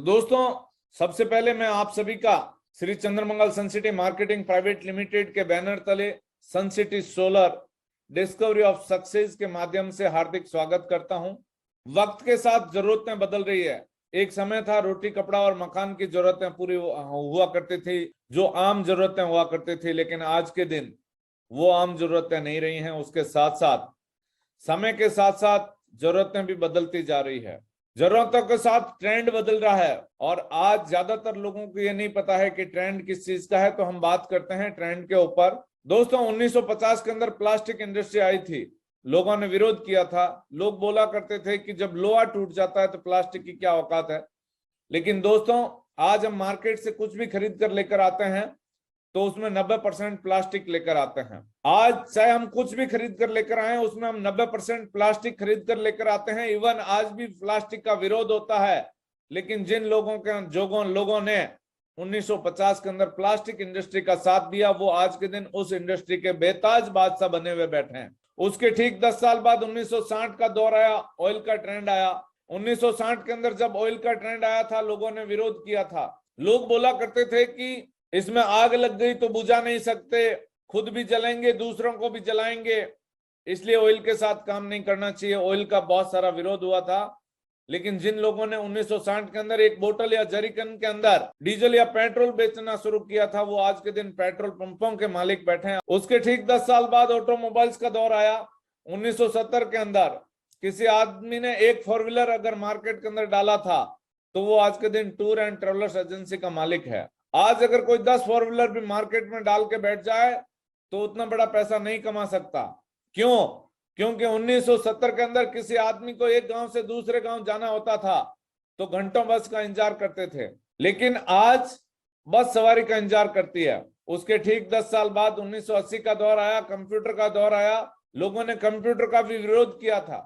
तो दोस्तों, सबसे पहले मैं आप सभी का Shri Chandramangal Suncity marketing private limited के बैनर तले Suncity solar discovery of success के माध्यम से हार्दिक स्वागत करता हूं। वक्त के साथ जरूरतें बदल रही है। एक समय था रोटी कपड़ा और मकान की जरूरतें पूरी हुआ करती थी, जो आम जरूरतें हुआ करती थी, लेकिन आज के दिन वो आम जरूरतें नहीं रही हैं। उसके साथ साथ समय के साथ साथ जरूरतें भी बदलती जा रही है। जरूरतों के साथ ट्रेंड बदल रहा है और आज ज्यादातर लोगों को ये नहीं पता है कि ट्रेंड किस चीज का है। तो हम बात करते हैं ट्रेंड के ऊपर। दोस्तों, 1950 के अंदर प्लास्टिक इंडस्ट्री आई थी। लोगों ने विरोध किया था। लोग बोला करते थे कि जब लोहा टूट जाता है तो प्लास्टिक की क्या औकात है। लेकिन दोस्तों, आज हम मार्केट से कुछ भी खरीद कर लेकर आते हैं तो उसमें 90% प्लास्टिक लेकर आते हैं। आज चाहे हम कुछ भी खरीद कर लेकर आए, उसमें हम 90% प्लास्टिक खरीद कर लेकर आते हैं। इवन आज भी प्लास्टिक का विरोध होता है, लेकिन जिन लोगों ने 1950 के अंदर प्लास्टिक इंडस्ट्री का साथ दिया, वो आज के दिन उस इंडस्ट्री के बेताज बादशाह बने हुए बैठे हैं। उसके ठीक 10 साल बाद 1960 का दौर आया, ऑयल का ट्रेंड आया। 1960 के अंदर जब ऑयल का ट्रेंड आया था, लोगों ने विरोध किया था। लोग बोला करते थे कि इसमें आग लग गई तो बुझा नहीं सकते, खुद भी जलाएंगे दूसरों को भी जलाएंगे, इसलिए ऑयल के साथ काम नहीं करना चाहिए। ऑयल का बहुत सारा विरोध हुआ था। लेकिन जिन लोगों ने 1960 के अंदर एक बोतल या जरीकन के अंदर डीजल या पेट्रोल बेचना शुरू किया था, वो आज के दिन पेट्रोल पंपों के मालिक बैठे हैं। उसके ठीक 10 साल बाद ऑटोमोबाइल्स का दौर आया। 1970 के अंदर किसी आदमी ने एक 4 व्हीलर अगर मार्केट के अंदर डाला था तो वो आज के दिन टूर एंड ट्रेवलर्स एजेंसी का मालिक है। आज अगर कोई 10 4 व्हीलर भी मार्केट में डाल के बैठ जाए तो उतना बड़ा पैसा नहीं कमा सकता। क्यों? क्योंकि 1970 के अंदर किसी आदमी को एक गांव से दूसरे गांव जाना होता था तो घंटों बस का इंतजार करते थे, लेकिन आज बस सवारी का इंतजार करती है। उसके ठीक 10 साल बाद 1980 का दौर आया, कंप्यूटर का दौर आया। लोगों ने कंप्यूटर का भी विरोध किया था।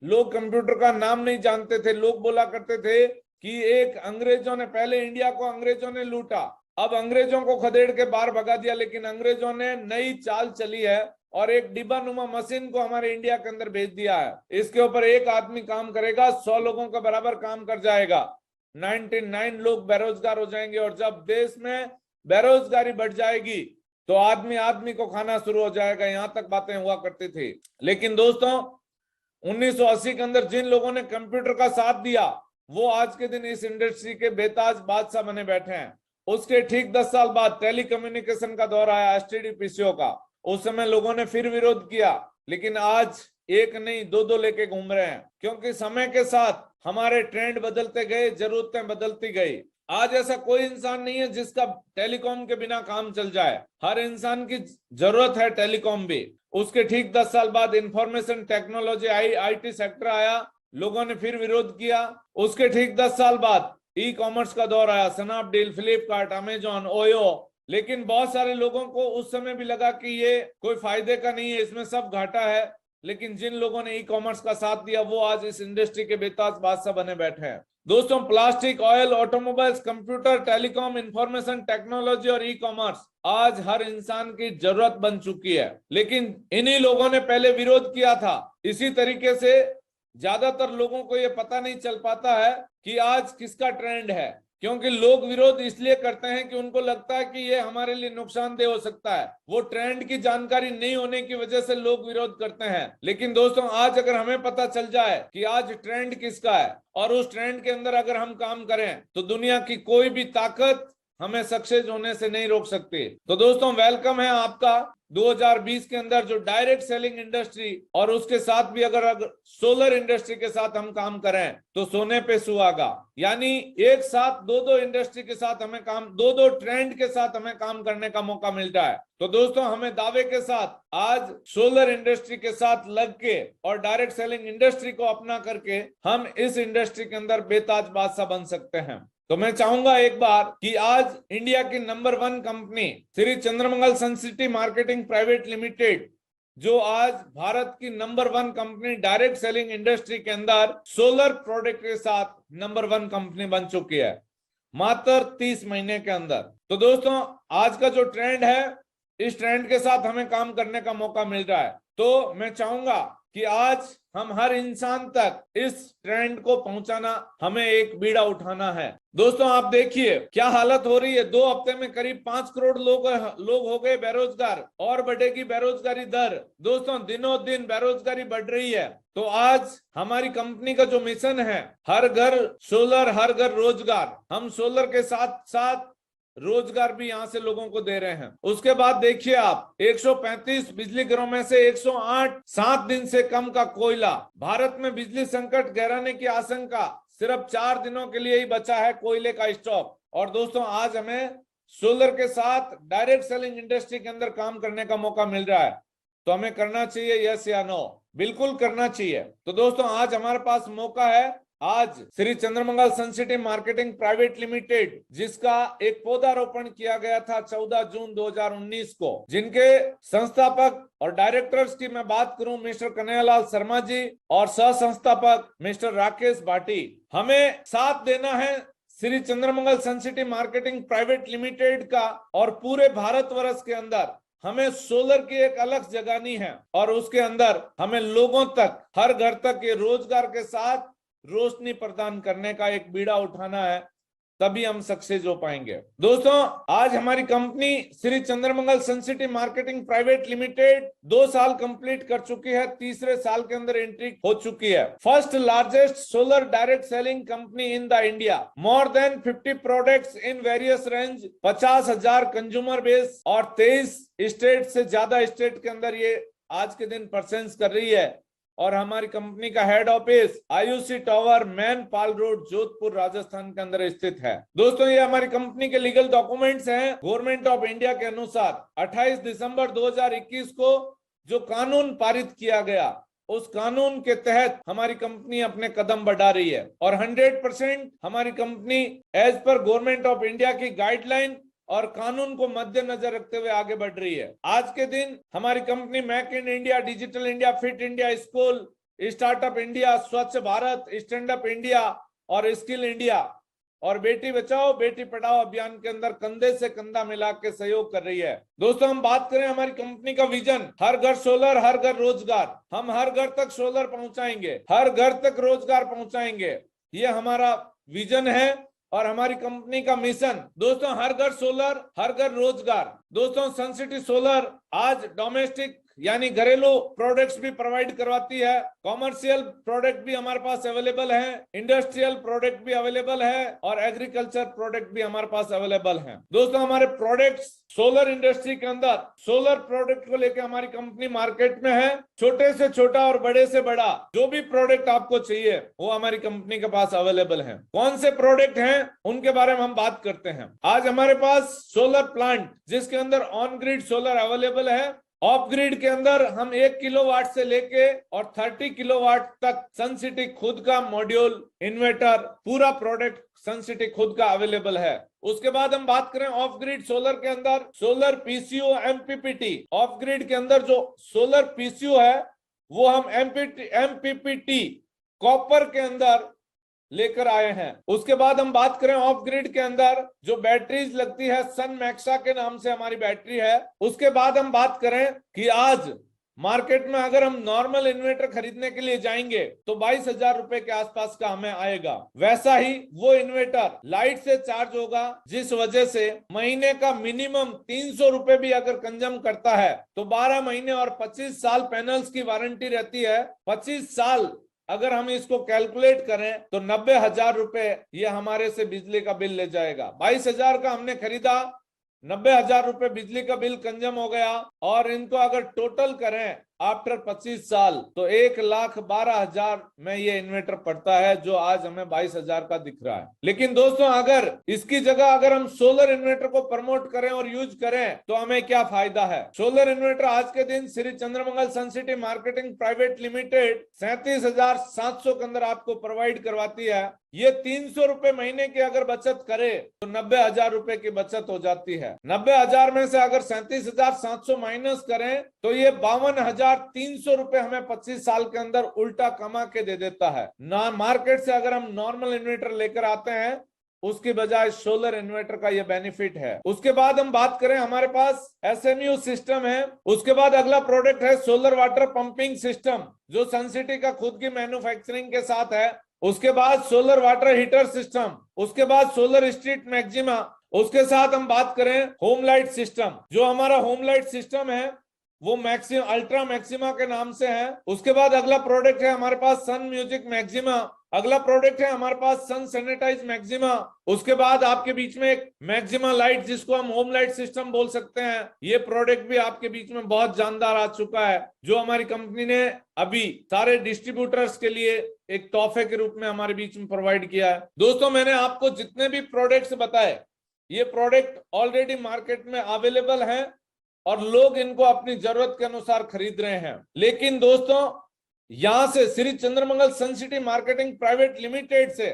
लोग कंप्यूटर का नाम नहीं जानते थे। लोग बोला करते थे कि एक अंग्रेजों ने, पहले इंडिया को अंग्रेजों ने लूटा, अब अंग्रेजों को खदेड़ के बाहर भगा दिया, लेकिन अंग्रेजों ने नई चाल चली है और एक डिब्बानुमा मशीन को हमारे इंडिया के अंदर भेज दिया है। इसके ऊपर एक आदमी काम करेगा, 100 लोगों का बराबर काम कर जाएगा। 99 लोग बेरोजगार हो जाएंगे और जब देश में बेरोजगारी बढ़ जाएगी तो आदमी आदमी को खाना शुरू हो जाएगा। यहां तक बातें हुआ करती थी। लेकिन दोस्तों, 1980 के अंदर जिन लोगों ने कंप्यूटर का साथ दिया वो आज के दिन इस इंडस्ट्री के बेताज बादशाह बने बैठे हैं। उसके ठीक 10 साल बाद टेलीकम्युनिकेशन का दौर आया, एसटीडी पीसीओ का। उस समय लोगों ने फिर विरोध किया, लेकिन आज एक नहीं दो दो लेके घूम रहे हैं, क्योंकि समय के साथ हमारे ट्रेंड बदलते गए, जरूरतें बदलती गई। आज ऐसा कोई इंसान नहीं है जिसका टेलीकॉम के बिना काम चल जाए। हर इंसान की जरूरत है टेलीकॉम भी। उसके ठीक 10 साल बाद information technology I, IT sector आया। लोगों ने फिर विरोध किया। उसके ठीक 10 साल बाद ई कॉमर्स का दौर आया, स्नैपडील, फ्लिपकार्ट, अमेजॉन, ओयो। लेकिन बहुत सारे लोगों को उस समय भी लगा कि ये कोई फायदे का नहीं है, इसमें सब घाटा है। लेकिन जिन लोगों ने ई कॉमर्स का साथ दिया वो आज इस इंडस्ट्री के बेताज बादशाह बने बैठे हैं। दोस्तों, plastic, oil, automobiles, computer, telecom, information technology और ई कॉमर्स आज हर इंसान की जरूरत बन चुकी है। लेकिन इन्हीं लोगों ने पहले विरोध किया था। इसी तरीके से ज्यादातर लोगों को यह पता नहीं चल पाता है कि आज किसका ट्रेंड है, क्योंकि लोग विरोध इसलिए करते हैं कि उनको लगता है कि ये हमारे लिए नुकसानदेह हो सकता है। वो ट्रेंड की जानकारी नहीं होने की वजह से लोग विरोध करते हैं। लेकिन दोस्तों, आज अगर हमें पता चल जाए कि आज ट्रेंड किसका है और उस ट्रेंड के अंदर अगर हम काम करें तो दुनिया की कोई भी ताकत हमें सक्सेस होने से नहीं रोक सकती। तो दोस्तों, वेलकम है आपका 2020 के अंदर जो डायरेक्ट सेलिंग इंडस्ट्री और उसके साथ भी अगर सोलर इंडस्ट्री के साथ हम काम करें तो सोने पे सुहागा। यानी एक साथ दो इंडस्ट्री के साथ हमें काम, दो ट्रेंड के साथ हमें काम करने का मौका मिलता है। तो दोस्तों, हमें दावे के साथ आज सोलर इंडस्ट्री के साथ लग के और डायरेक्ट सेलिंग इंडस्ट्री को अपना करके हम इस इंडस्ट्री के अंदर बेताज बादशाह बन सकते हैं। तो मैं चाहूंगा एक बार कि आज इंडिया की number 1 company Shri Chandramangal Suncity marketing private limited, जो आज भारत की number 1 company direct selling industry के अंदर सोलर प्रोडक्ट के साथ नंबर 1 कंपनी बन चुकी है मात्र 30 महीने के अंदर। तो दोस्तों, आज का जो ट्रेंड है, इस ट्रेंड के साथ हमें काम करने का मौका मिल रहा है। तो मैं चाहूंगा कि आज हम हर इंसान तक इस ट्रेंड को पहुंचाना, हमें एक बीड़ा उठाना है। दोस्तों आप देखिए क्या हालत हो रही है। 2 हफ्ते में करीब 5 करोड़ लोग हो गए बेरोजगार और बढ़ेगी बेरोजगारी दर। दोस्तों दिनों दिन बेरोजगारी बढ़ रही है। तो आज हमारी कंपनी का जो मिशन है, हर घर सोलर हर घर रोजगार, हम सोलर के साथ साथ रोजगार भी यहां से लोगों को दे रहे हैं। उसके बाद देखिए आप 135 बिजली घरों में से 108 7 दिन से कम का कोयला। भारत में बिजली संकट गहराने की आशंका, सिर्फ 4 दिनों के लिए ही बचा है कोयले का स्टॉक। और दोस्तों आज हमें सोलर के साथ डायरेक्ट सेलिंग इंडस्ट्री के अंदर काम करने का मौका मिल रहा है। तो हमें करना चाहिए यस या नो? बिल्कुल करना चाहिए। तो दोस्तों आज हमारे पास मौका है। आज Shri Chandramangal Suncity marketing private limited, जिसका एक पौधारोपण किया गया था 14 जून 2019 को, जिनके संस्थापक और डायरेक्टर्स की मैं बात करूं मिस्टर कन्हैयालाल शर्मा जी और सह संस्थापक मिस्टर राकेश भाटी, हमें साथ देना है Shri Chandramangal Suncity marketing private limited का। और पूरे भारतवर्ष के अंदर हमें सोलर की एक अलग जगानी है और उसके अंदर हमें लोगों तक, हर घर तक ये रोजगार के साथ रोशनी प्रदान करने का एक बीड़ा उठाना है, तभी हम सक्सेस हो पाएंगे। दोस्तों आज हमारी company Shri Chandramangal Suncity marketing private limited 2 साल कंप्लीट कर चुकी है, तीसरे साल के अंदर एंट्री हो चुकी है। First largest solar direct selling company in the India, more than 50 products in various range, 50,000 consumer base और 23 स्टेट से ज्यादा स्टेट के अंदर ये आज के दिन प्रेजेंस कर रही है। और हमारी कंपनी का head office Ayushi tower, main Pal road, Jodhpur, Rajasthan के अंदर स्थित है। दोस्तों ये हमारी कंपनी के लीगल डॉक्यूमेंट्स हैं। गवर्नमेंट ऑफ इंडिया के अनुसार 28 दिसंबर 2021 को जो कानून पारित किया गया, उस कानून के तहत हमारी कंपनी अपने कदम बढ़ा रही है और 100% हमारी company as per government of India की गाइडलाइन और कानून को मद्देनजर रखते हुए आगे बढ़ रही है। आज के दिन हमारी company make in India, digital India, fit India, school, startup India, स्वच्छ भारत, स्टैंड अप इंडिया और स्किल इंडिया और बेटी बचाओ बेटी पढ़ाओ अभियान के अंदर कंधे से कंधा मिला के सहयोग कर रही है। दोस्तों हम बात करें हमारी कंपनी का विजन, हर घर सोलर हर घर रोजगार। हम हर घर तक सोलर पहुंचाएंगे, हर घर तक रोजगार पहुंचाएंगे, ये हमारा विजन है और हमारी कंपनी का मिशन। दोस्तों हर घर सोलर हर घर रोजगार। दोस्तों सनसिटी सोलर आज डोमेस्टिक यानी घरेलू प्रोडक्ट्स भी प्रोवाइड करवाती है, कॉमर्शियल प्रोडक्ट भी हमारे पास अवेलेबल है, इंडस्ट्रियल प्रोडक्ट भी अवेलेबल है और एग्रीकल्चर प्रोडक्ट भी हमारे पास अवेलेबल है। दोस्तों हमारे प्रोडक्ट्स सोलर इंडस्ट्री के अंदर सोलर प्रोडक्ट को लेकर हमारी कंपनी मार्केट में है। छोटे से छोटा और बड़े से बड़ा जो भी प्रोडक्ट आपको चाहिए वो हमारी कंपनी के पास अवेलेबल है। कौन से प्रोडक्ट हैं उनके बारे में हम बात करते हैं। आज हमारे पास सोलर प्लांट जिसके अंदर ऑन ग्रिड सोलर अवेलेबल है, ऑफ ग्रिड के अंदर हम 1 किलोवाट से लेके और 30 किलोवाट तक सनसिटी खुद का मॉड्यूल, इन्वर्टर, पूरा प्रोडक्ट सनसिटी खुद का अवेलेबल है। उसके बाद हम बात करें ऑफ ग्रिड सोलर के अंदर solar PCO MPPT. Of grid के अंदर जो सोलर पीसीओ है वो हम एमपीपीटी कॉपर के अंदर लेकर आए हैं। उसके बाद हम बात करें ऑफ ग्रिड के अंदर जो बैटरीज लगती है, सन मैक्सा के नाम से हमारी बैटरी है। उसके बाद हम बात करें कि आज मार्केट में अगर हम नॉर्मल इन्वर्टर खरीदने के लिए जाएंगे तो 22,000 रुपए के आसपास का हमें आएगा। वैसा ही वो इन्वर्टर लाइट से चार्ज होगा, जिस वजह से महीने का मिनिमम 300 रुपए भी अगर कंज्यूम करता है तो 12 महीने और 25 साल पैनल्स की वारंटी रहती है। 25 साल अगर हम इसको कैलकुलेट करें तो 90,000 रुपए ये हमारे से बिजली का बिल ले जाएगा। 22,000 का हमने खरीदा, 90,000 रुपए बिजली का बिल कंज्यूम हो गया और इनको अगर टोटल करें आफ्टर 25 साल तो 1,12,000 में ये इन्वर्टर पड़ता है, जो आज हमें 22,000 का दिख रहा है। लेकिन दोस्तों अगर इसकी जगह अगर हम सोलर इन्वर्टर को प्रमोट करें और यूज करें तो हमें क्या फायदा है। सोलर इन्वर्टर आज के दिन Shri Chandramangal Suncity marketing private limited 37,700 के अंदर आपको प्रोवाइड करवाती है। ये 300 रुपए महीने की अगर बचत करे तो 90,000 रुपए की बचत हो जाती है। 90,000 में से अगर 37,700 माइनस करें तो ये 52,300 रुपए हमें 25 साल के अंदर उल्टा कमा के दे देता है ना। मार्केट से अगर हम नॉर्मल इन्वर्टर लेकर आते हैं उसकी बजाय सोलर इन्वर्टर का ये बेनिफिट है। उसके बाद हम बात करें, हमारे पास SMU सिस्टम है। उसके बाद अगला प्रोडक्ट है सोलर वाटर पंपिंग सिस्टम, जो सनसिटी का खुद की मैन्युफैक्चरिंग के साथ है। उसके बाद सोलर वाटर हीटर सिस्टम, उसके बाद सोलर स्ट्रीट मैक्सिमा। उसके साथ हम बात करें होम लाइट सिस्टम, जो हमारा होम लाइट सिस्टम है वो मैक्सिम अल्ट्रा मैक्सिमा के नाम से है। उसके बाद अगला प्रोडक्ट है हमारे पास सन म्यूजिक मैक्सिमा। अगला प्रोडक्ट है हमारे पास सन सैनिटाइज मैक्सिमा। उसके बाद आपके बीच में एक मैक्सिमा लाइट, जिसको हम होम लाइट सिस्टम बोल सकते हैं, ये प्रोडक्ट भी आपके बीच में बहुत जानदार आ चुका है, जो हमारी कंपनी ने अभी सारे डिस्ट्रीब्यूटर्स के लिए एक तोहफे के रूप में हमारे बीच में प्रोवाइड किया है। दोस्तों, मैंने आपको जितने भी प्रोडक्ट्स बताए, ये प्रोडक्ट ऑलरेडी मार्केट में अवेलेबल हैं और लोग इनको अपनी जरूरत के अनुसार खरीद रहे हैं। लेकिन दोस्तों, यहां से Shri Chandramangal Suncity marketing private limited से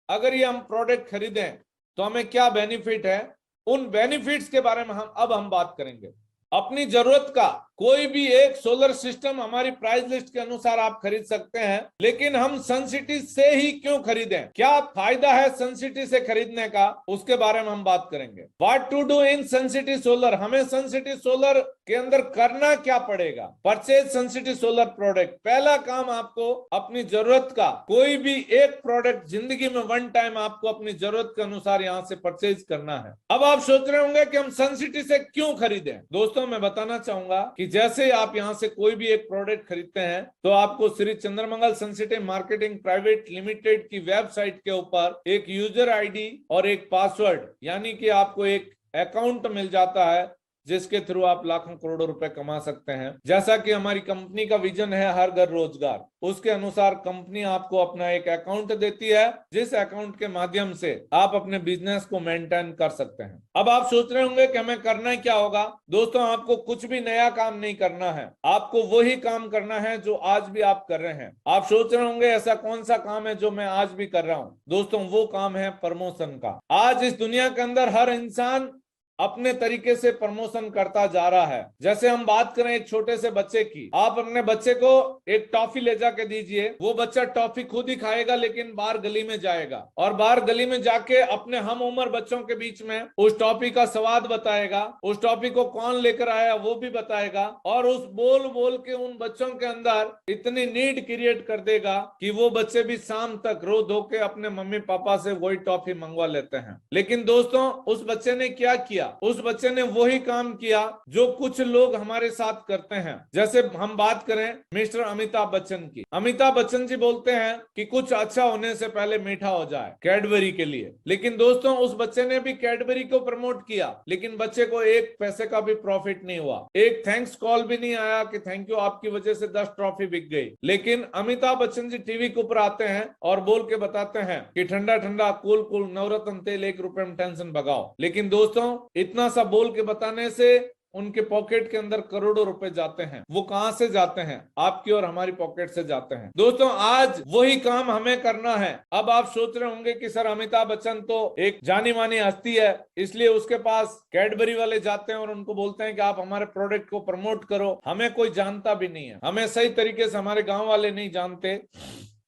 अगर ये हम प्रोडक्ट खरीदें तो हमें क्या बेनिफिट है, उन बेनिफिट्स के बारे में हम बात करेंगे। अपनी जरूरत का कोई भी एक सोलर सिस्टम हमारी प्राइस लिस्ट के अनुसार आप खरीद सकते हैं। लेकिन हम सनसिटी से ही क्यों खरीदें, क्या फायदा है सनसिटी से खरीदने का, उसके बारे में हम बात करेंगे। What to do in Suncity Solar, हमें सनसिटी सोलर के अंदर करना क्या पड़ेगा। परचेज सनसिटी सोलर प्रोडक्ट, पहला काम आपको अपनी जरूरत का कोई भी एक प्रोडक्ट जिंदगी में वन टाइम आपको अपनी जरूरत के अनुसार यहां से परचेज करना है। अब आप सोच रहे होंगे कि हम सनसिटी से क्यों खरीदें। दोस्तों, मैं बताना चाहूंगा कि जैसे आप यहां से कोई भी एक प्रोडक्ट खरीदते हैं तो आपको Shri Chandramangal Suncity marketing private limited की वेबसाइट के ऊपर एक यूजर आईडी और एक पासवर्ड, यानी कि आपको एक अकाउंट मिल जाता है, जिसके थ्रू आप लाखों करोड़ों रुपए कमा सकते हैं। जैसा कि हमारी कंपनी का विजन है हर घर रोजगार, उसके अनुसार कंपनी आपको अपना एक अकाउंट देती है, जिस अकाउंट के माध्यम से आप अपने बिजनेस को मेंटेन कर सकते हैं। अब आप सोच रहे होंगे कि हमें करना क्या होगा। दोस्तों, आपको कुछ भी नया काम नहीं करना है, आपको वही काम करना है जो आज भी आप कर रहे हैं। आप सोच रहे होंगे ऐसा कौन सा काम है जो मैं आज भी कर रहा हूं। दोस्तों, वो काम है प्रमोशन का। आज इस दुनिया के अंदर हर इंसान अपने तरीके से प्रमोशन करता जा रहा है। जैसे हम बात करें एक छोटे से बच्चे की, आप अपने बच्चे को एक टॉफी ले जाके दीजिए, वो बच्चा टॉफी खुद ही खाएगा, लेकिन बाहर गली में जाएगा और बाहर गली में जाके अपने हम उम्र बच्चों के बीच में उस टॉफी का स्वाद बताएगा, उस टॉफी को कौन लेकर आया वो भी बताएगा, और उस बोल बोल के उन बच्चों के अंदर इतनी नीड क्रिएट कर देगा कि वो बच्चे भी शाम तक रो धो के अपने मम्मी पापा से वही टॉफी मंगवा लेते हैं। लेकिन दोस्तों, उस बच्चे ने क्या किया, उस बच्चे ने वही काम किया जो कुछ लोग हमारे साथ करते हैं। जैसे हम बात करें मिस्टर अमिताभ बच्चन की, अमिताभ बच्चन जी बोलते हैं कि कुछ अच्छा होने से पहले मीठा हो जाए, कैडबरी के लिए। लेकिन दोस्तों, उस बच्चे ने भी कैडबरी को प्रमोट किया, लेकिन बच्चे को एक पैसे का भी प्रॉफिट नहीं हुआ, एक थैंक्स कॉल भी नहीं आया कि थैंक यू, आपकी वजह से 10 ट्रॉफी बिक गई। लेकिन अमिताभ बच्चन जी टीवी के ऊपर आते हैं और बोल के बताते हैं कि ठंडा ठंडा कूल कूल नवरत्न तेल 1 रुपए में टेंशन भगाओ। लेकिन दोस्तों, इतना सा बोल के बताने से उनके पॉकेट के अंदर करोड़ों रुपए जाते हैं। वो कहां से जाते हैं? आपकी और हमारी पॉकेट से जाते हैं। दोस्तों, आज वही काम हमें करना है। अब आप सोच रहे होंगे कि सर, अमिताभ बच्चन तो एक जानी मानी हस्ती है, इसलिए उसके पास कैडबरी वाले जाते हैं और उनको बोलते हैं कि आप हमारे प्रोडक्ट को प्रमोट करो। हमें कोई जानता भी नहीं है, हमें सही तरीके से हमारे गांव वाले नहीं जानते,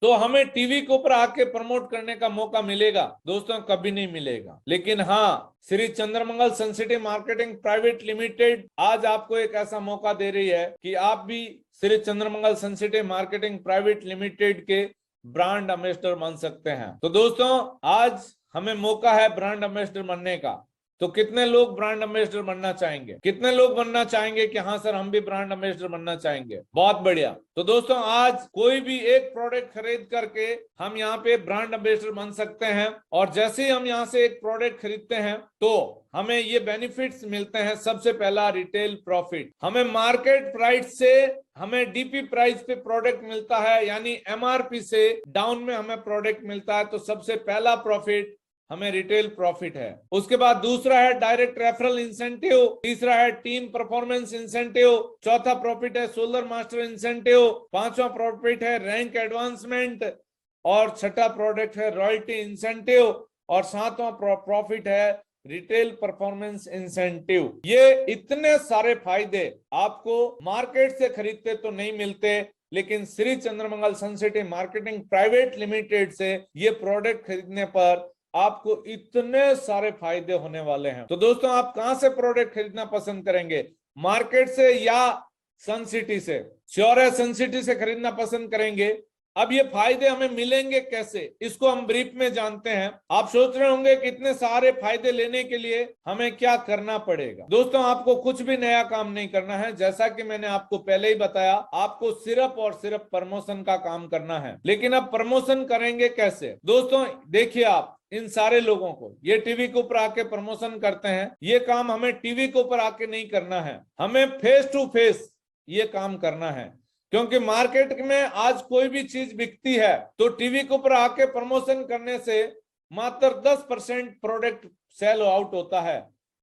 तो हमें टीवी के ऊपर आके प्रमोट करने का मौका मिलेगा? दोस्तों, कभी नहीं मिलेगा। लेकिन हाँ, Shri Chandramangal Suncity marketing private limited आज आपको एक ऐसा मौका दे रही है कि आप भी Shri Chandramangal Suncity marketing private limited के ब्रांड एम्बेसडर बन सकते हैं। तो दोस्तों, आज हमें मौका है ब्रांड एम्बेसडर बनने का। तो कितने लोग ब्रांड एम्बेसडर बनना चाहेंगे? कितने लोग बनना चाहेंगे कि हाँ सर, हम भी ब्रांड एम्बेसडर बनना चाहेंगे? बहुत बढ़िया। तो दोस्तों, आज कोई भी एक प्रोडक्ट खरीद करके हम यहाँ पे ब्रांड एम्बेसडर बन सकते हैं। और जैसे ही हम यहाँ से एक प्रोडक्ट खरीदते हैं तो हमें ये बेनिफिट्स मिलते हैं। सबसे पहला, रिटेल प्रॉफिट। हमें मार्केट प्राइस से हमें डीपी प्राइस पे प्रोडक्ट मिलता है, यानी एमआरपी से डाउन में हमें प्रोडक्ट मिलता है। तो सबसे पहला प्रॉफिट हमें रिटेल प्रॉफिट है। उसके बाद दूसरा है डायरेक्ट रेफरल इंसेंटिव, तीसरा है टीम परफॉर्मेंस इंसेंटिव, चौथा प्रॉफिट है सोलर मास्टर इंसेंटिव, पांचवा प्रॉफिट है रैंक एडवांसमेंट, और छठा प्रोडक्ट है रॉयल्टी इंसेंटिव, और सातवां प्रॉफिट है रिटेल परफॉर्मेंस इंसेंटिव। ये इतने सारे फायदे आपको मार्केट से खरीदते तो नहीं मिलते, लेकिन Shri Chandramangal Suncity marketing private limited से ये प्रोडक्ट खरीदने पर आपको इतने सारे फायदे होने वाले हैं। तो दोस्तों, आप कहां से प्रोडक्ट खरीदना पसंद करेंगे, मार्केट से या सन सिटी से? श्योर है सन सिटी से खरीदना पसंद करेंगे। अब ये फायदे हमें मिलेंगे कैसे, इसको हम ब्रीफ में जानते हैं। आप सोच रहे होंगे कि इतने सारे फायदे लेने के लिए हमें क्या करना पड़ेगा। दोस्तों, आपको कुछ भी नया काम नहीं करना है। जैसा कि मैंने आपको पहले ही बताया, आपको सिर्फ और सिर्फ प्रमोशन का काम करना है। लेकिन अब प्रमोशन करेंगे कैसे? दोस्तों देखिए, आप इन सारे लोगों को, ये टीवी के ऊपर आके प्रमोशन करते हैं, ये काम हमें टीवी के ऊपर आके नहीं करना है, हमें फेस टू फेस ये काम करना है। क्योंकि मार्केट में आज कोई भी चीज बिकती है तो टीवी के ऊपर आके प्रमोशन करने से मात्र 10% प्रोडक्ट सेल आउट होता है,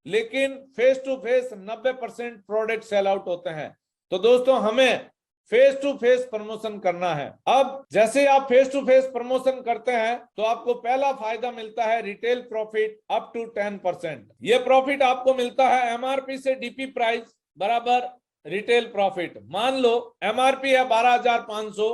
लेकिन face to face 90% product sale out होते हैं। तो दोस्तों, हमें फेस टू फेस प्रमोशन करना है। अब जैसे आप फेस टू फेस प्रमोशन करते हैं तो आपको पहला फायदा मिलता है रिटेल प्रॉफिट अप टू 10%। ये प्रॉफिट आपको मिलता है एमआरपी से डीपी प्राइस बराबर रिटेल प्रॉफिट। मान लो एमआरपी है 12,500,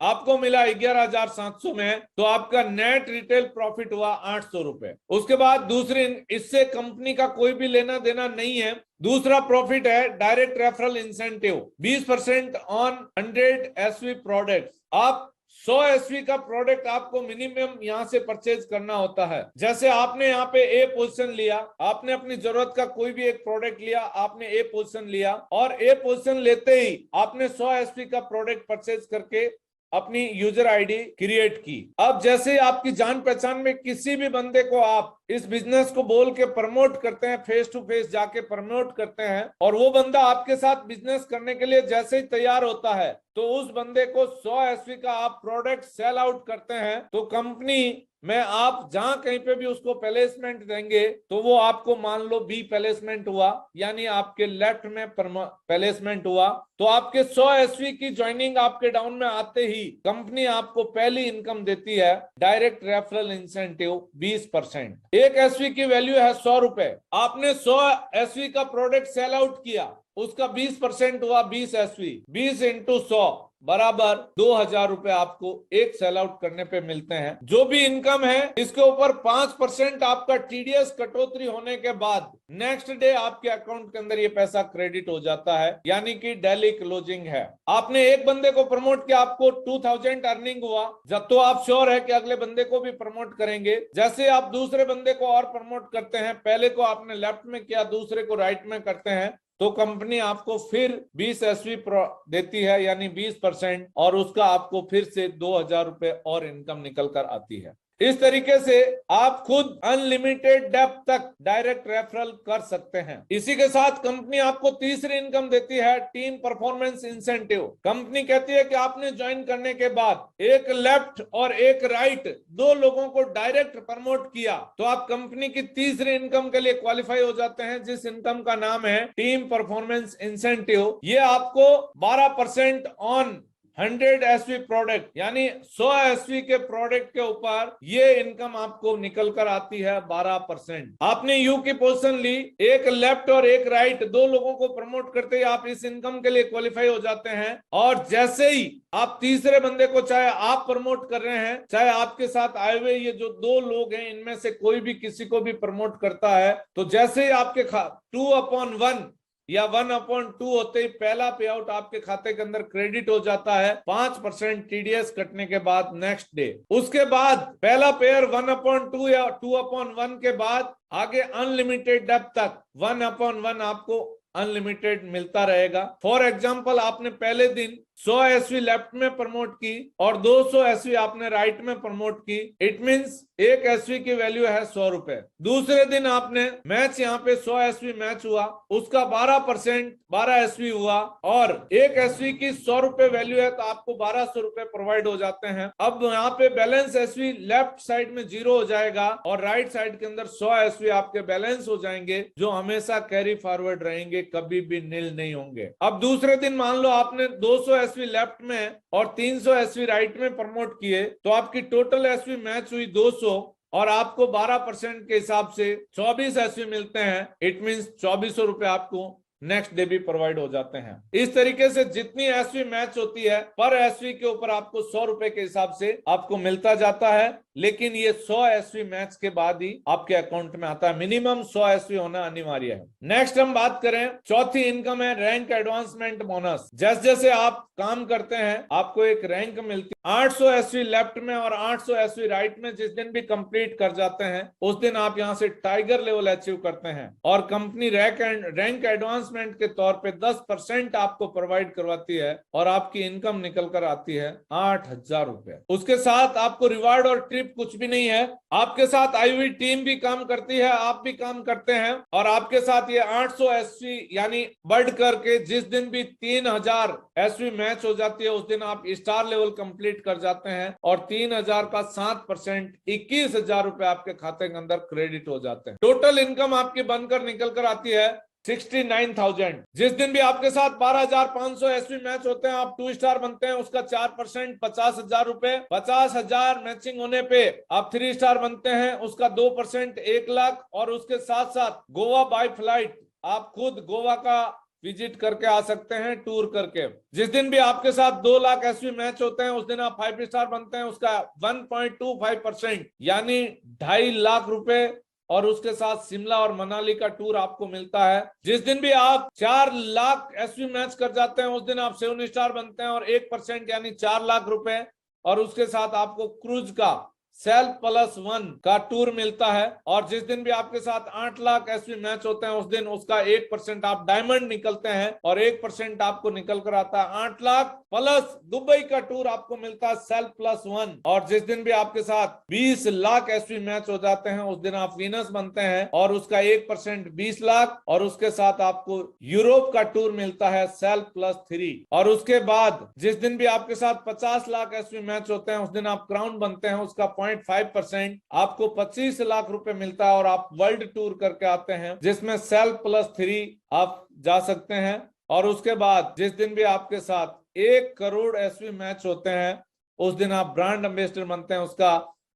आपको मिला 11,700 में, तो आपका नेट रिटेल प्रॉफिट हुआ 800 रुपए। उसके बाद दूसरी, इससे कंपनी का कोई भी लेना देना नहीं है। दूसरा प्रॉफिट है direct referral incentive 20% on 100 SV products. आप 100 एसवी का प्रोडक्ट आपको मिनिमम यहां से परचेज करना होता है। जैसे आपने यहाँ पे ए पोजीशन लिया, आपने अपनी जरूरत का कोई भी एक प्रोडक्ट लिया, आपने ए पोजीशन लिया, और ए पोजीशन लेते ही आपने 100 एसवी का प्रोडक्ट परचेज करके अपनी यूजर आईडी क्रिएट की। अब जैसे आपकी जान पहचान में किसी भी बंदे को आप इस बिजनेस को बोल के प्रमोट करते हैं, फेस टू फेस जाके प्रमोट करते हैं, और वो बंदा आपके साथ बिजनेस करने के लिए जैसे ही तैयार होता है, तो उस बंदे को 100 एसवी का आप प्रोडक्ट सेल आउट करते हैं, तो कंपनी में आप जहां कहीं पे भी उसको प्लेसमेंट देंगे तो वो आपको, मान लो बी प्लेसमेंट हुआ, यानी आपके लेफ्ट में प्लेसमेंट हुआ, तो आपके 100 एसवी की ज्वाइनिंग आपके डाउन में आते ही कंपनी आपको पहली इनकम देती है डायरेक्ट रेफरल इंसेंटिव 20%। एक एसवी की वैल्यू है 100 रुपए, आपने 100 एसवी का प्रोडक्ट सेल आउट किया, उसका 20% हुआ 20 एसवी, 20 इंटू 100 बराबर 2,000 रुपए आपको एक सेल आउट करने पे मिलते हैं। जो भी इनकम है इसके ऊपर 5% आपका टीडीएस कटौती होने के बाद नेक्स्ट डे आपके अकाउंट के अंदर ये पैसा क्रेडिट हो जाता है, यानी कि डेली क्लोजिंग है। आपने एक बंदे को प्रमोट किया, आपको 2,000 अर्निंग हुआ, जब तो आप श्योर है कि अगले बंदे को भी प्रमोट करेंगे। जैसे आप दूसरे बंदे को और प्रमोट करते हैं, पहले को आपने लेफ्ट में किया, दूसरे को राइट में करते हैं, तो कंपनी आपको फिर 20 एसवी देती है, यानी 20%, और उसका आपको फिर से 2,000 रुपए और इनकम निकल कर आती है। इस तरीके से आप खुद अनलिमिटेड डेप्थ तक डायरेक्ट रेफरल कर सकते हैं। इसी के साथ कंपनी आपको तीसरी इनकम देती है टीम परफॉर्मेंस इंसेंटिव। कंपनी कहती है कि आपने ज्वाइन करने के बाद एक लेफ्ट और एक राइट, दो लोगों को डायरेक्ट प्रमोट किया, तो आप कंपनी की तीसरी इनकम के लिए क्वालिफाई हो जाते हैं, जिस इनकम का नाम है टीम परफॉर्मेंस इंसेंटिव। ये आपको 12% ऑन 100 एसवी प्रोडक्ट, यानी 100 एसवी के प्रोडक्ट के ऊपर ये इनकम आपको निकल कर आती है 12%। आपने यू की पोजीशन ली, एक लेफ्ट और एक राइट, दो लोगों को प्रमोट करते ही आप इस इनकम के लिए क्वालिफाई हो जाते हैं। और जैसे ही आप तीसरे बंदे को, चाहे आप प्रमोट कर रहे हैं, चाहे आपके साथ आए हुए ये जो दो लोग हैं, इनमें से कोई भी किसी को भी प्रमोट करता है, तो जैसे ही आपके 2/1 या 1/2 होते ही पहला पे आउट आपके खाते के अंदर क्रेडिट हो जाता है 5% टीडीएस कटने के बाद नेक्स्ट डे। उसके बाद पहला पेयर 1/2 या 2/1 के बाद आगे अनलिमिटेड डेप्थ तक 1/1 आपको अनलिमिटेड मिलता रहेगा। फॉर एग्जाम्पल, आपने पहले दिन 100 एसवी लेफ्ट में प्रमोट की और 200 एसवी आपने राइट में प्रमोट की, इट मींस एक एसवी की वैल्यू है 100 रुपए। दूसरे दिन आपने मैच, यहाँ पे 100 एसवी मैच हुआ, उसका 12% 12 एसवी हुआ, और एक एसवी की 100 रुपए वैल्यू है, तो आपको 1,200 रुपए प्रोवाइड हो जाते हैं। अब यहाँ पे बैलेंस एसवी लेफ्ट साइड में 0 हो जाएगा और राइट साइड के अंदर 100 एसवी आपके बैलेंस हो जाएंगे, जो हमेशा कैरी फॉरवर्ड रहेंगे, कभी भी नील नहीं होंगे। अब दूसरे दिन मान लो आपने 200 एसवी लेफ्ट में और 300 एसवी राइट में प्रमोट किए, तो आपकी टोटल एसवी मैच हुई 200 और आपको 12% के हिसाब से 24 एसवी मिलते हैं। इट मींस 2400 रुपए आपको नेक्स्ट डे भी प्रोवाइड हो जाते हैं। इस तरीके से जितनी एसवी मैच होती है, पर एसवी के ऊपर आपको 100 रुपए के हिसाब से आपको मिलता जाता है। लेकिन ये 100 एसवी मैच के बाद ही आपके अकाउंट में आता है। मिनिमम 100 एसवी होना अनिवार्य है। नेक्स्ट हम बात करें, चौथी इनकम है रैंक एडवांसमेंट बोनस। जैसे जैसे आप काम करते हैं आपको एक रैंक मिलती है। 800 एसवी लेफ्ट में और 800 एसवी राइट में जिस दिन भी कंप्लीट कर जाते हैं उस दिन आप यहां से टाइगर लेवल अचीव करते हैं, और कंपनी रैंक एडवांसमेंट के तौर पे 10% आपको प्रोवाइड करवाती है और आपकी इनकम निकल कर आती है 8,000 रुपए। उसके साथ आपको रिवार्ड और ट्रिप कुछ भी नहीं है। आपके साथ आई हुई टीम भी काम करती है, आप भी काम करते हैं, और आपके साथ ये 800 एसवी यानी बढ़ करके जिस दिन भी 3,000 एसवी मैच हो जाती है उस दिन आप स्टार लेवल कंप्लीट कर जाते हैं, और 3,000 का 7% 21,000 रुपए आपके खाते के अंदर क्रेडिट हो जाते हैं। टोटल इनकम आपकी बनकर निकल कर आती है 69,000। जिस दिन भी आपके साथ 12,500 एसवी मैच होते हैं आप 2 स्टार बनते हैं, उसका 4% 50,000 रुपए। 50,000 मैचिंग होने पे आप 3 स्टार बनते हैं, उसका 2% 1,00,000। और उसके साथ साथ गोवा बाय फ्लाइट, आप खुद गोवा का विजिट करके आ सकते हैं टूर करके। जिस दिन भी आपके साथ 2 लाख एसवी मैच होते हैं उस दिन आप 5 स्टार बनते हैं, उसका 1.25% यानी 2.5 लाख रुपए। और उसके साथ शिमला और मनाली का टूर आपको मिलता है। जिस दिन भी आप 4 लाख एसवी मैच कर जाते हैं उस दिन आप 7 स्टार बनते हैं, और 1% यानी 4 लाख रुपए। और उसके साथ आपको क्रूज का सेल्फ+1 का टूर मिलता है। और जिस दिन भी आपके साथ 8 लाख एसवी मैच होते हैं उस दिन उसका 1% आप डायमंड निकलते हैं, और 1% आपको निकल कर आता है 8 लाख प्लस दुबई का टूर आपको मिलता है सेल्फ+1। और जिस दिन भी आपके साथ 20 लाख एसवी मैच हो जाते हैं उस दिन आप विनर्स बनते हैं, और उसका 1% 20 लाख। और उसके साथ आपको यूरोप का टूर मिलता है सेल्फ+3। और उसके बाद जिस दिन भी आपके साथ 50 लाख एसवी मैच होते हैं उस दिन आप क्राउन बनते हैं, उसका 0.5% आपको 25 लाख रुपए मिलता है, और आप वर्ल्ड टूर करके आते हैं जिसमें सेल्फ+3 आप जा सकते हैं। और उसके बाद जिस दिन भी आपके साथ 1 करोड़ एसवी मैच होते हैं उस दिन आप ब्रांड एम्बेसडर बनते हैं, उसका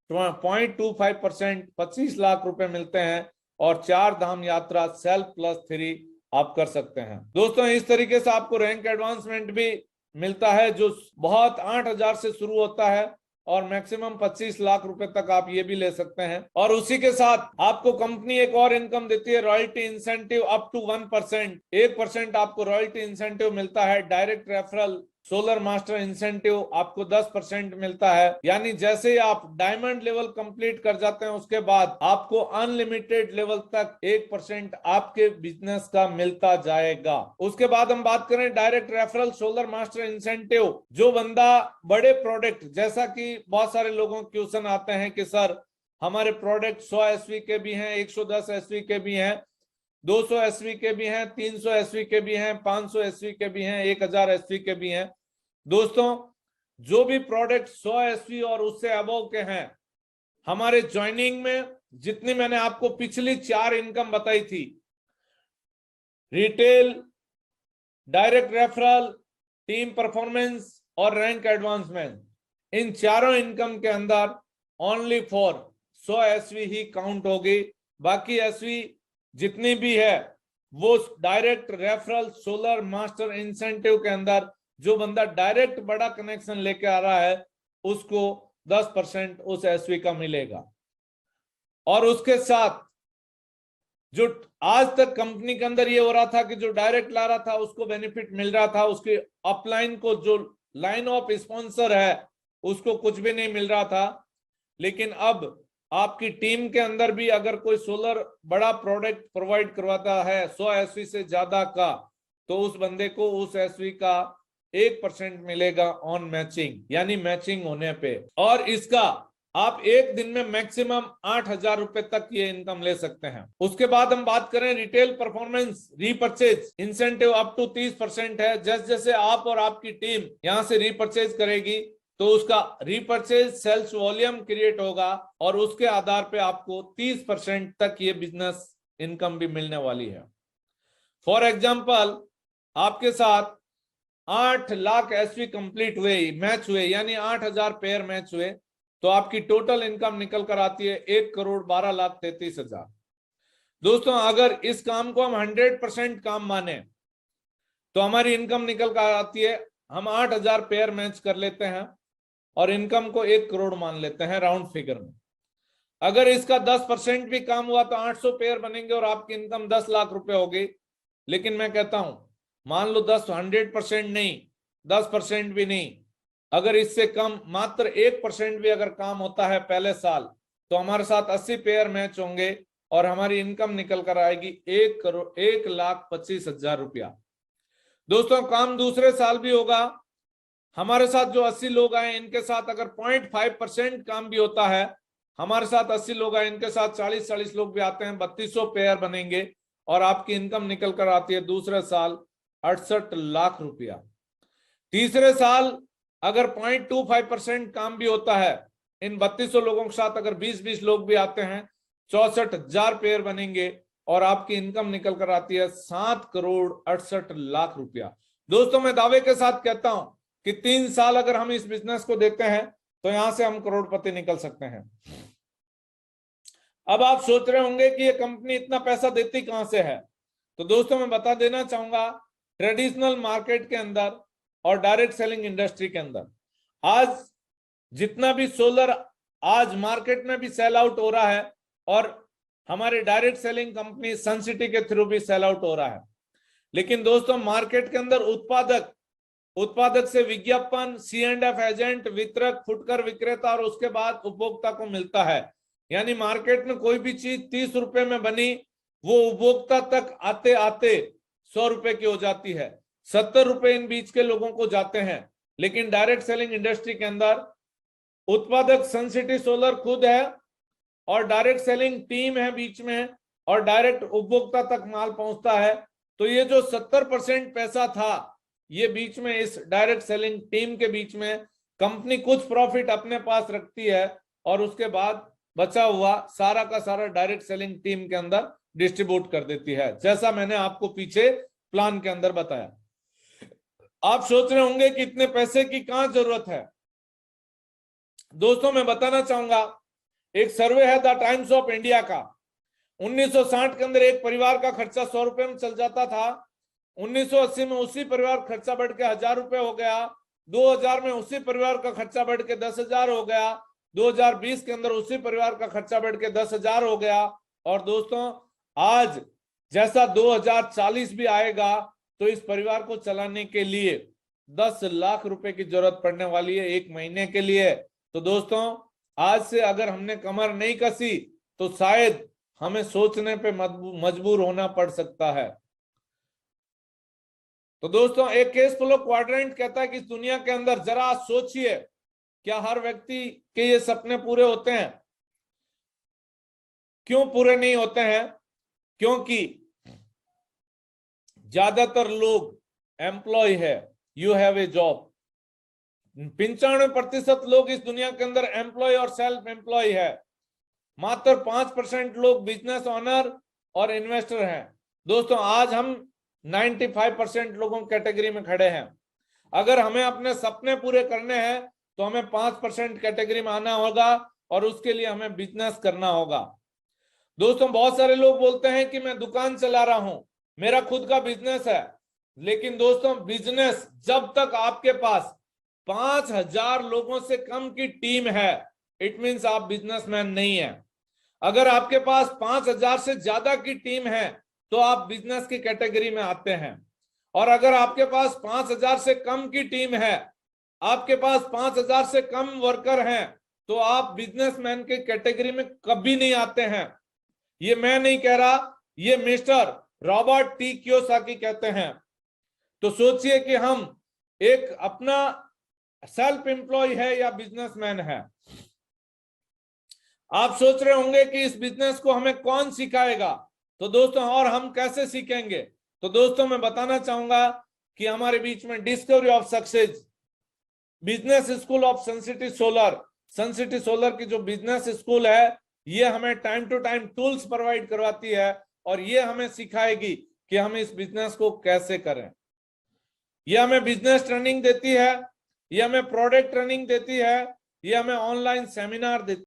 0.25% 25 लाख रुपए मिलते हैं, और 4 धाम यात्रा सेल्फ+3 आप कर सकते हैं। दोस्तों इस तरीके से आपको रैंक एडवांसमेंट भी मिलता है जो बहुत 8,000 से शुरू होता है, और मैक्सिमम 25 लाख रुपए तक आप ये भी ले सकते हैं। और उसी के साथ आपको कंपनी एक और इनकम देती है, रॉयल्टी इंसेंटिव अप टू 1%। 1% आपको रॉयल्टी इंसेंटिव मिलता है। Direct referral solar master incentive आपको 10% मिलता है। यानी जैसे ही आप डायमंड लेवल कंप्लीट कर जाते हैं उसके बाद आपको अनलिमिटेड लेवल तक 1% आपके बिजनेस का मिलता जाएगा। उसके बाद हम बात करें direct referral solar master incentive. जो बंदा बड़े प्रोडक्ट, जैसा कि बहुत सारे लोगों के क्वेश्चन आते हैं कि सर हमारे प्रोडक्ट 100 एसवी के भी हैं, 110 एसवी के भी हैं, 200 एसवी के भी हैं, 300 एसवी के भी हैं, 500 एसवी के भी हैं, 1,000 एसवी के भी हैं। दोस्तों जो भी प्रोडक्ट 100 एसवी और उससे अबव के हैं, हमारे ज्वाइनिंग में जितनी मैंने आपको पिछली 4 इनकम बताई थी, retail, direct referral, team performance और रैंक एडवांसमेंट, इन चारों इनकम के अंदर ओनली फॉर 100 एसवी ही काउंट होगी। बाकी एसवी जितनी भी है वो direct referral solar master incentive के अंदर जो बंदा डायरेक्ट बड़ा कनेक्शन लेके आ रहा है उसको 10% उस एसवी का मिलेगा। और उसके साथ जो आज तक कंपनी के अंदर ये हो रहा था कि जो डायरेक्ट ला रहा था उसको बेनिफिट मिल रहा था, उसके अपलाइन को जो लाइन ऑफ स्पॉन्सर है उसको कुछ भी नहीं मिल रहा था। लेकिन अब आपकी टीम के अंदर भी अगर कोई सोलर बड़ा प्रोडक्ट प्रोवाइड करवाता है 100 एसवी से ज्यादा का, तो उस बंदे को उस एसवी का 1% मिलेगा ऑन मैचिंग, यानी मैचिंग होने पे। और इसका आप एक दिन में मैक्सिमम 8,000 रुपए तक ये इनकम ले सकते हैं। उसके बाद हम बात करें retail performance repurchase incentive up to 30% है। जैसे जैसे आप और आपकी टीम यहां से रीपर्चेज करेगी तो उसका रीपर्चेज सेल्स वॉल्यूम क्रिएट होगा, और उसके आधार पे आपको 30% तक ये बिजनेस इनकम भी मिलने वाली है। फॉर एग्जाम्पल आपके साथ 8 लाख एसवी कंप्लीट हुए, मैच हुए, यानी 8,000 पेयर मैच हुए, तो आपकी टोटल इनकम निकल कर आती है 1,12,33,000। दोस्तों अगर इस काम को हम 100% काम माने तो हमारी इनकम निकल कर आती है, हम 8,000 पेयर मैच कर लेते हैं और इनकम को 1 करोड़ मान लेते हैं राउंड फिगर में। अगर इसका 10% भी काम हुआ तो 800 पेयर बनेंगे और आपकी इनकम 10 लाख रुपए होगी। लेकिन मैं कहता हूं मान लो 100% नहीं, 10% भी नहीं, अगर इससे कम मात्र 1% भी अगर काम होता है पहले साल, तो हमारे साथ 80 पेयर मैच होंगे और हमारी इनकम निकल कर आएगी 1,25,000 रुपया। दोस्तों काम दूसरे साल भी होगा। हमारे साथ जो 80 लोग आए इनके साथ अगर 0.5% काम भी होता है, हमारे साथ 80 लोग आए इनके साथ 40 लोग भी आते हैं, 3200 पेयर बनेंगे और आपकी इनकम निकल कर आती है दूसरे साल 68 लाख रुपया। तीसरे साल अगर 0.25% काम भी होता है, इन 3200 लोगों के साथ अगर 20 लोग भी आते हैं, 64,000 पेयर बनेंगे और आपकी इनकम निकल कर आती है 7,68,00,000 रुपया। दोस्तों मैं दावे के साथ कहता हूं कि 3 साल अगर हम इस बिजनेस को देते हैं तो यहां से हम करोड़पति निकल सकते हैं। अब आप सोच रहे होंगे कि ये कंपनी इतना पैसा देती कहां से है, तो दोस्तों मैं बता देना चाहूंगा, ट्रेडिशनल मार्केट के अंदर और डायरेक्ट सेलिंग इंडस्ट्री के अंदर आज जितना भी सोलर आज मार्केट में भी सेल आउट हो रहा है और हमारे डायरेक्ट सेलिंग कंपनी सनसिटी के थ्रू भी सेल आउट हो रहा है। लेकिन दोस्तों मार्केट के अंदर उत्पादक से विज्ञापन, C&F एजेंट, वितरक, फुटकर विक्रेता और उसके बाद उपभोक्ता को मिलता है। यानी मार्केट में कोई भी चीज 30 रुपए में बनी वो उपभोक्ता तक आते आते 100 रुपए की हो जाती है, 70 रुपए इन बीच के लोगों को जाते हैं। लेकिन डायरेक्ट सेलिंग इंडस्ट्री के अंदर उत्पादक सनसिटी सोलर खुद है और डायरेक्ट सेलिंग टीम है बीच में और डायरेक्ट उपभोक्ता तक माल पहुंचता है। तो ये जो 70% पैसा था ये बीच में इस डायरेक्ट सेलिंग टीम के बीच में कंपनी कुछ प्रॉफिट अपने पास रखती है और उसके बाद बचा हुआ सारा का सारा डायरेक्ट सेलिंग टीम के अंदर डिस्ट्रीब्यूट कर देती है, जैसा मैंने आपको पीछे प्लान के अंदर बताया। आप सोच रहे होंगे कि इतने पैसे की कहां जरूरत है। दोस्तों मैं बताना चाहूंगा, एक सर्वे है द टाइम्स ऑफ इंडिया का, 1960 के अंदर एक परिवार का खर्चा 100 रुपए में चल जाता था, 1980 में उसी परिवार खर्चा बढ़ के 1000 रुपए हो गया, 2000 में उसी परिवार का खर्चा बढ़ के 10,000 हो गया, 2020 के अंदर उसी परिवार का खर्चा बढ़ के 10,000 हो गया और दोस्तों आज जैसा 2040 भी आएगा तो इस परिवार को चलाने के लिए 10 लाख रुपए की जरूरत पड़ने वाली है 1 महीने के लिए। तो दोस्तों आज से अगर हमने कमर नहीं कसी तो शायद हमें सोचने पे मजबूर होना पड़ सकता है। तो दोस्तों एक केस फ्लो क्वाड्रेंट कहता है कि इस दुनिया के अंदर जरा सोचिए, क्या हर व्यक्ति के ये सपने पूरे होते हैं? क्यों पूरे नहीं होते हैं? क्योंकि ज्यादातर लोग एम्प्लॉय है, यू हैव ए जॉब। 95% लोग इस दुनिया के अंदर एम्प्लॉय और सेल्फ एम्प्लॉय है, मात्र 5% लोग बिजनेस ओनर और इन्वेस्टर हैं। दोस्तों आज हम 95% लोगों कैटेगरी में खड़े हैं। अगर हमें अपने सपने पूरे करने हैं तो हमें 5% कैटेगरी में आना होगा और उसके लिए हमें बिजनेस करना होगा। दोस्तों बहुत सारे लोग बोलते हैं कि मैं दुकान चला रहा हूं, मेरा खुद का बिजनेस है। लेकिन दोस्तों बिजनेस जब तक आपके पास 5,000 लोगों से कम की टीम है, इट मीन्स आप बिजनेसमैन नहीं है। अगर आपके पास 5,000 से ज्यादा की टीम है तो आप बिजनेस की कैटेगरी में आते हैं। और अगर आपके पास 5,000 से कम की टीम है, आपके पास 5,000 से कम वर्कर हैं, तो आप बिजनेसमैन की कैटेगरी में कभी नहीं आते हैं। ये मैं नहीं कह रहा, ये मिस्टर रॉबर्ट टी कियोसाकी कहते हैं। तो सोचिए कि हम एक अपना सेल्फ एम्प्लॉय है या बिजनेसमैन है। आप सोच रहे होंगे कि इस बिजनेस को हमें कौन सिखाएगा, तो दोस्तों और हम कैसे सीखेंगे? तो दोस्तों मैं बताना चाहूंगा कि हमारे बीच में discovery of success business school of Suncity Solar की जो बिजनेस स्कूल है, ये हमें time to time tools provide करवाती है और ये हमें सिखाएगी कि हम इस बिजनेस को कैसे करें। ये हमें बिजनेस ट्रेनिंग देती है, ये हमें प्रोडक्ट ट्रेनिंग देती है, ये हमें ऑनलाइन सेमिनार देती है।